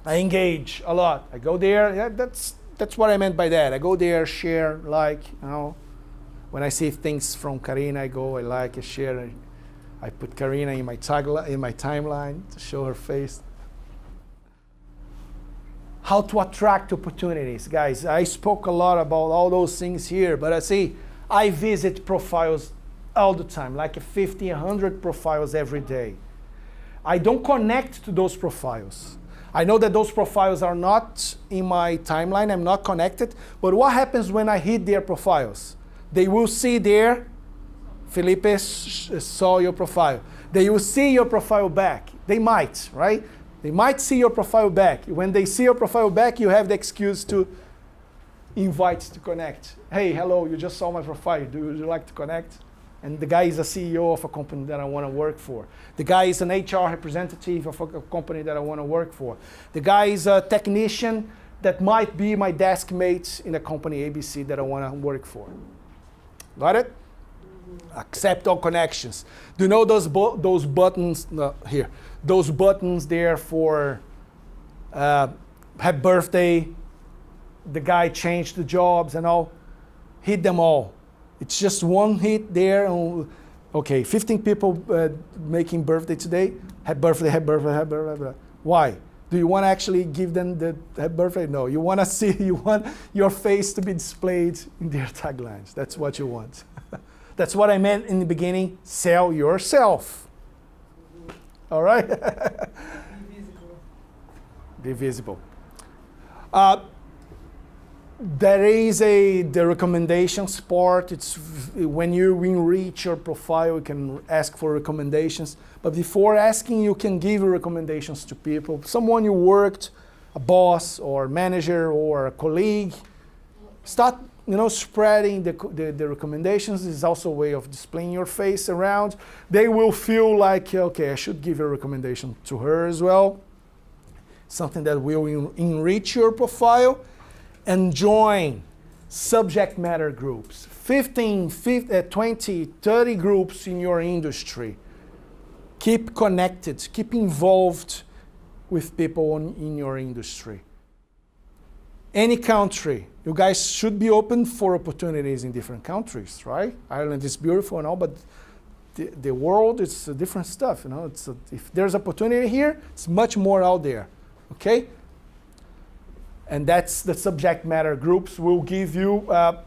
I engage a lot. I go there, yeah, that's what I meant by that. I go there, share, like, when I see things from Karina, I go, I like, I share. I put Karina in my timeline to show her face. How to attract opportunities, guys. I spoke a lot about all those things here, but I visit profiles all the time, like 50, 100 profiles every day. I don't connect to those profiles. I know that those profiles are not in my timeline, I'm not connected, but what happens when I hit their profiles? They will see there, Felipe saw your profile. They will see your profile back. They might, right? They might see your profile back. When they see your profile back, you have the excuse to invite to connect. Hey, hello, you just saw my profile. Would you like to connect? And the guy is a CEO of a company that I want to work for. The guy is an HR representative of a company that I want to work for. The guy is a technician that might be my desk mate in a company ABC that I want to work for. Got it? Accept all connections. Do you know those buttons here? Those buttons there for happy birthday, the guy changed the jobs and all. Hit them all. It's just one hit there. Okay, 15 people making birthday today. Happy birthday, happy birthday, happy birthday. Why? Do you want to actually give them the happy birthday? No. You want your face to be displayed in their taglines. That's what you want. That's what I meant in the beginning. Sell yourself. All right? Be visible. There is the recommendations part. It's when you enrich your profile, you can ask for recommendations. But before asking, you can give recommendations to people. Someone you worked, a boss or manager or a colleague. Start spreading the recommendations. This is also a way of displaying your face around. They will feel like, okay, I should give a recommendation to her as well. Something that will enrich your profile. And join subject matter groups. 15, 20, 30 groups in your industry. Keep connected, keep involved with people in your industry. Any country, you guys should be open for opportunities in different countries, right? Ireland is beautiful and all, but the world is different stuff. If there's opportunity here, it's much more out there, okay? And that's the subject matter groups will give you a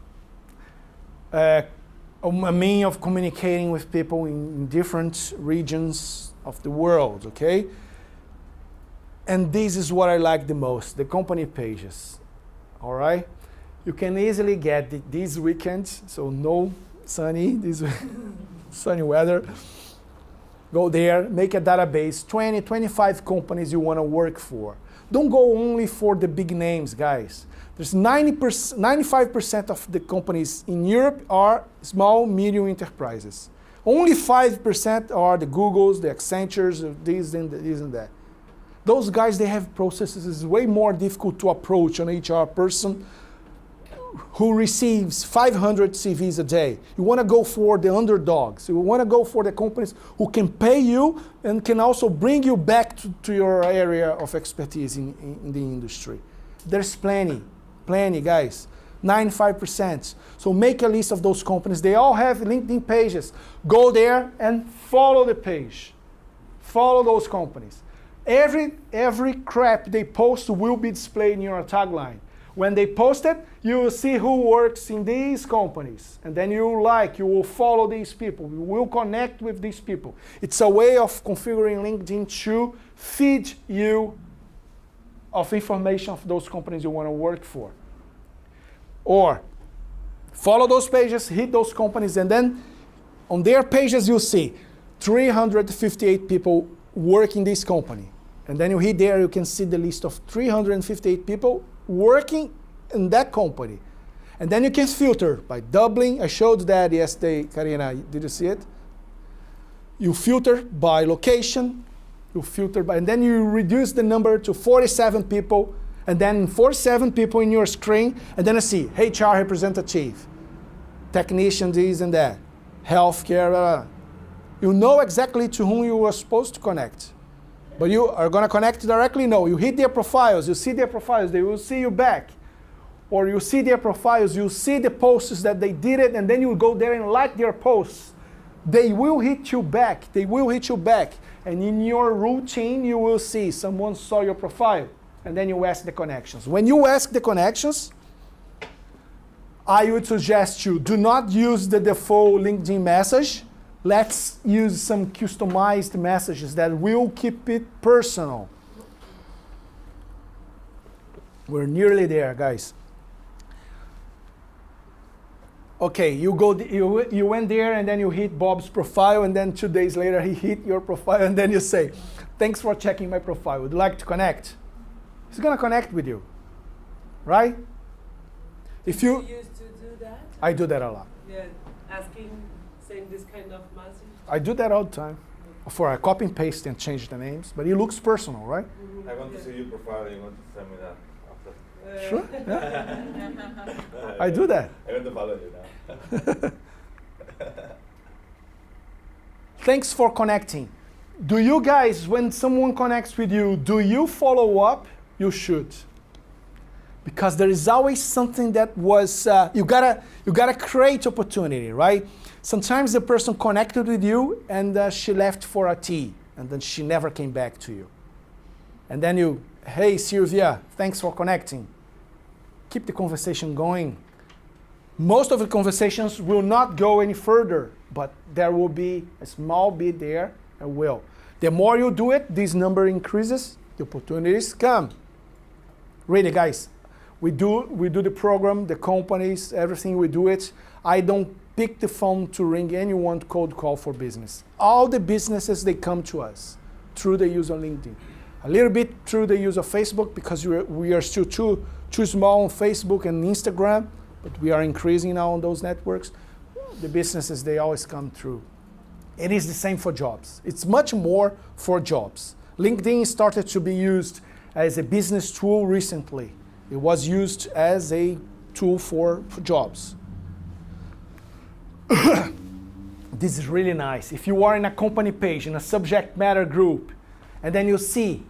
means of communicating with people in different regions of the world, okay? And this is what I like the most, the company pages, all right? You can easily get this weekend, so no sunny, this sunny weather. Go there, make a database, 20, 25 companies you want to work for. Don't go only for the big names, guys. There's 95% of the companies in Europe are small, medium enterprises. Only 5% are the Googles, the Accentures, this and that. Those guys, they have processes. It's way more difficult to approach an HR person who receives 500 CVs a day. You want to go for the underdogs. You want to go for the companies who can pay you and can also bring you back to your area of expertise in the industry. There's plenty, guys. 95%. So make a list of those companies. They all have LinkedIn pages. Go there and follow the page. Follow those companies. Every crap they post will be displayed in your tagline. When they post it, you will see who works in these companies. And then you will follow these people. You will connect with these people. It's a way of configuring LinkedIn to feed you of information of those companies you want to work for. Or follow those pages, hit those companies, and then on their pages you'll see 358 people work in this company. And then you hit there, you can see the list of 358 people working in that company. And then you can filter by doubling. I showed that yesterday, Karina. Did you see it? You filter by location, and then you reduce the number to 47 people, and then 47 people in your screen, and then I see HR representative, technician, this and that, healthcare, blah, blah. You know exactly to whom you were supposed to connect. But you are going to connect directly? No. You hit their profiles, you see their profiles, they will see you back. Or you see their profiles, you see the posts that they did it, and then you go there and like their posts. They will hit you back. And in your routine, you will see someone saw your profile. And then you ask the connections. When you ask the connections, I would suggest you do not use the default LinkedIn message. Let's use some customized messages that will keep it personal. We're nearly there, guys. Okay, you went there and then you hit Bob's profile, and then 2 days later he hit your profile, and then you say, thanks for checking my profile. Would you like to connect? He's going to connect with you, right? If you used to do that? I do that a lot. Yeah, saying this kind of message? I do that all the time. For I copy and paste and change the names, but it looks personal, right? Mm-hmm. I want to see your profile. You want to send me that after? Sure. Yeah. I do that. I want to follow you now. Thanks for connecting. Do you guys, when someone connects with you, do you follow up? You should. Because there is always something that was, you gotta create opportunity, right? Sometimes the person connected with you and she left for a tea, and then she never came back to you. And then you, hey Sylvia, thanks for connecting. Keep the conversation going. Most of the conversations will not go any further, but there will be a small bit there and will. The more you do it, this number increases, the opportunities come. Really, guys, we do the program, the companies, everything, we do it. I don't pick the phone to ring anyone cold call for business. All the businesses, they come to us through the use of LinkedIn. A little bit through the use of Facebook, because we are still too small on Facebook and Instagram, but we are increasing now on those networks. The businesses, they always come through. It is the same for jobs. It's much more for jobs. LinkedIn started to be used as a business tool recently. It was used as a tool for jobs. This is really nice. If you are in a company page, in a subject matter group, and then you see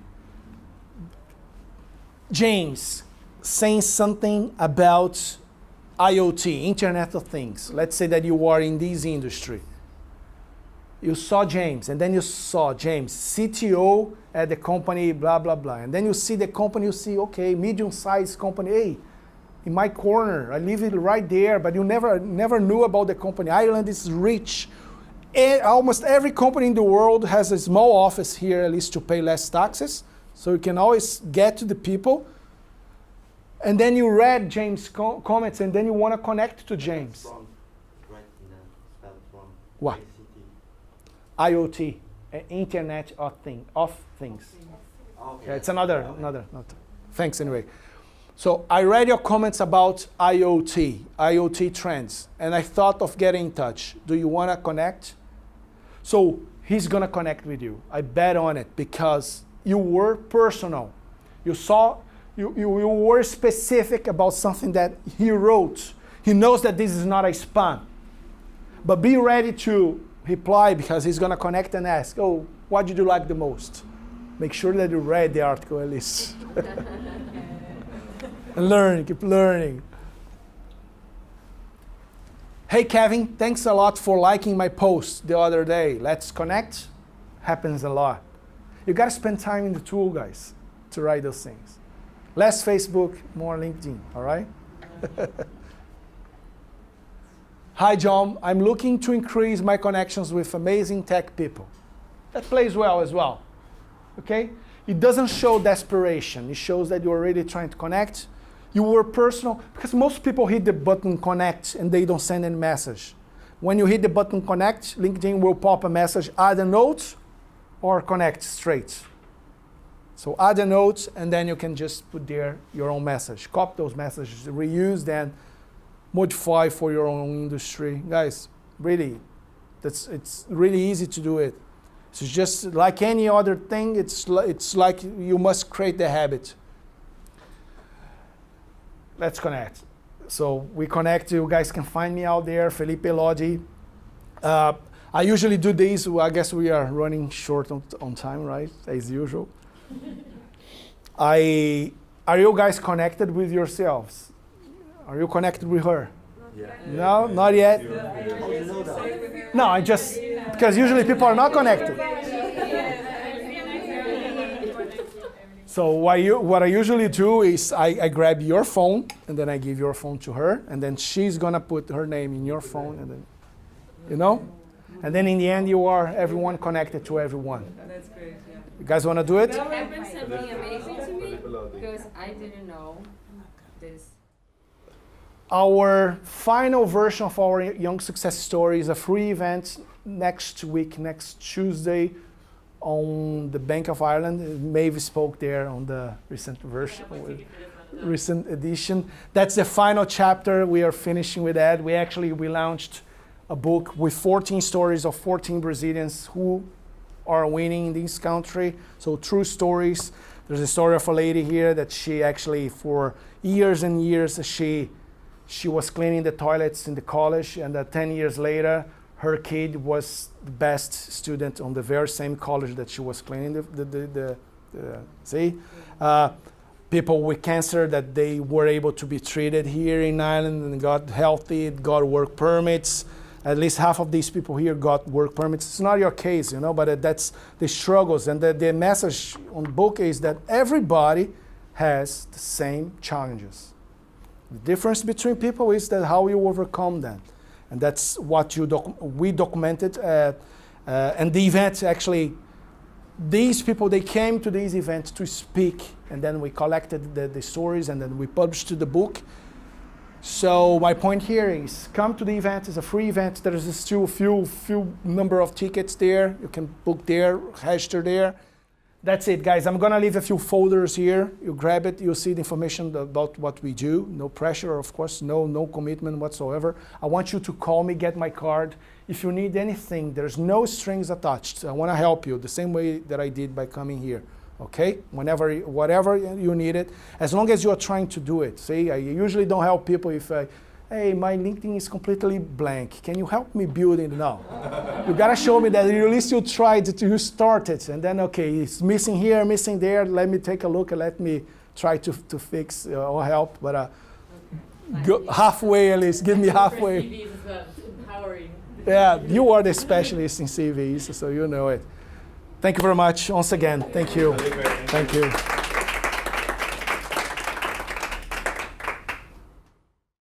James saying something about IoT, Internet of Things. Let's say that you are in this industry. You saw James, and then you saw James, CTO at the company, blah, blah, blah. And then you see the company, you see, okay, medium-sized company, hey, in my corner, I live it right there, but you never knew about the company. Ireland is rich. Almost every company in the world has a small office here, at least to pay less taxes, so you can always get to the people. And then you read James' comments, and then you want to connect to James. Wrong. Right in the spelled wrong. What? ICT. IoT. Internet of Things. Okay. Yeah, it's another. Thanks anyway. So I read your comments about IoT trends, and I thought of getting in touch. Do you want to connect? So he's going to connect with you. I bet on it because you were personal. You were specific about something that he wrote. He knows that this is not a spam. But be ready to reply because he's going to connect and ask, oh, what did you like the most? Make sure that you read the article at least. And learn, keep learning. Hey Kevin, thanks a lot for liking my post the other day. Let's connect. Happens a lot. You gotta spend time in the tool, guys, to write those things. Less Facebook, more LinkedIn, all right? Hi John, I'm looking to increase my connections with amazing tech people. That plays well as well, okay? It doesn't show desperation. It shows that you're really trying to connect. You were personal, because most people hit the button connect and they don't send any message. When you hit the button connect, LinkedIn will pop a message, add a note or connect straight. So add a note and then you can just put there your own message. Copy those messages, reuse them, modify for your own industry. Guys, really, it's really easy to do it. It's just like any other thing, it's like you must create the habit. Let's connect. So we connect, you guys can find me out there, Felipe Lodi. I usually do these, I guess we are running short on time, right, as usual. Are you guys connected with yourselves? Are you connected with her? Yeah. No, not yet? How do you know that? No, I just, because usually people are not connected. So what I usually do is I grab your phone and then I give your phone to her and then she's gonna put her name in your phone and then, you know? And then in the end you are everyone connected to everyone. That's great, yeah. You guys wanna do it? That happened something amazing to me because I didn't know this. Our final version of our Young Success Story is a free event next week, next Tuesday, on the Bank of Ireland. Maeve spoke there on the recent version, recent edition. That's the final chapter. We are finishing with that. We launched a book with 14 stories of 14 Brazilians who are winning in this country. So true stories. There's a story of a lady here that she actually, for years and years, she was cleaning the toilets in the college, and 10 years later, her kid was the best student on the very same college that she was cleaning people with cancer that they were able to be treated here in Ireland and got healthy, got work permits. At least half of these people here got work permits. It's not your case, you know, but that's the struggles. And the message on the book is that everybody has the same challenges. The difference between people is that how you overcome them. And that's what we documented. And the event actually, these people, they came to these events to speak. And then we collected the stories and then we published the book. So my point here is come to the event. It's a free event. There is still a few number of tickets there. You can book there, register there. That's it, guys. I'm gonna leave a few folders here. You grab it, you'll see the information about what we do. No pressure, of course, no commitment whatsoever. I want you to call me, get my card. If you need anything, there's no strings attached. I wanna help you the same way that I did by coming here, okay? Whatever you need it, as long as you're trying to do it. See, I usually don't help people if hey, my LinkedIn is completely blank. Can you help me build it now? You gotta show me that at least you tried it, you started, and then, okay, it's missing here, missing there, let me take a look and let me try to fix or help, but go halfway at least, give me halfway. CVs is empowering. Yeah, you are the specialist in CVs, so you know it. Thank you very much, once again, thank you. Thank you.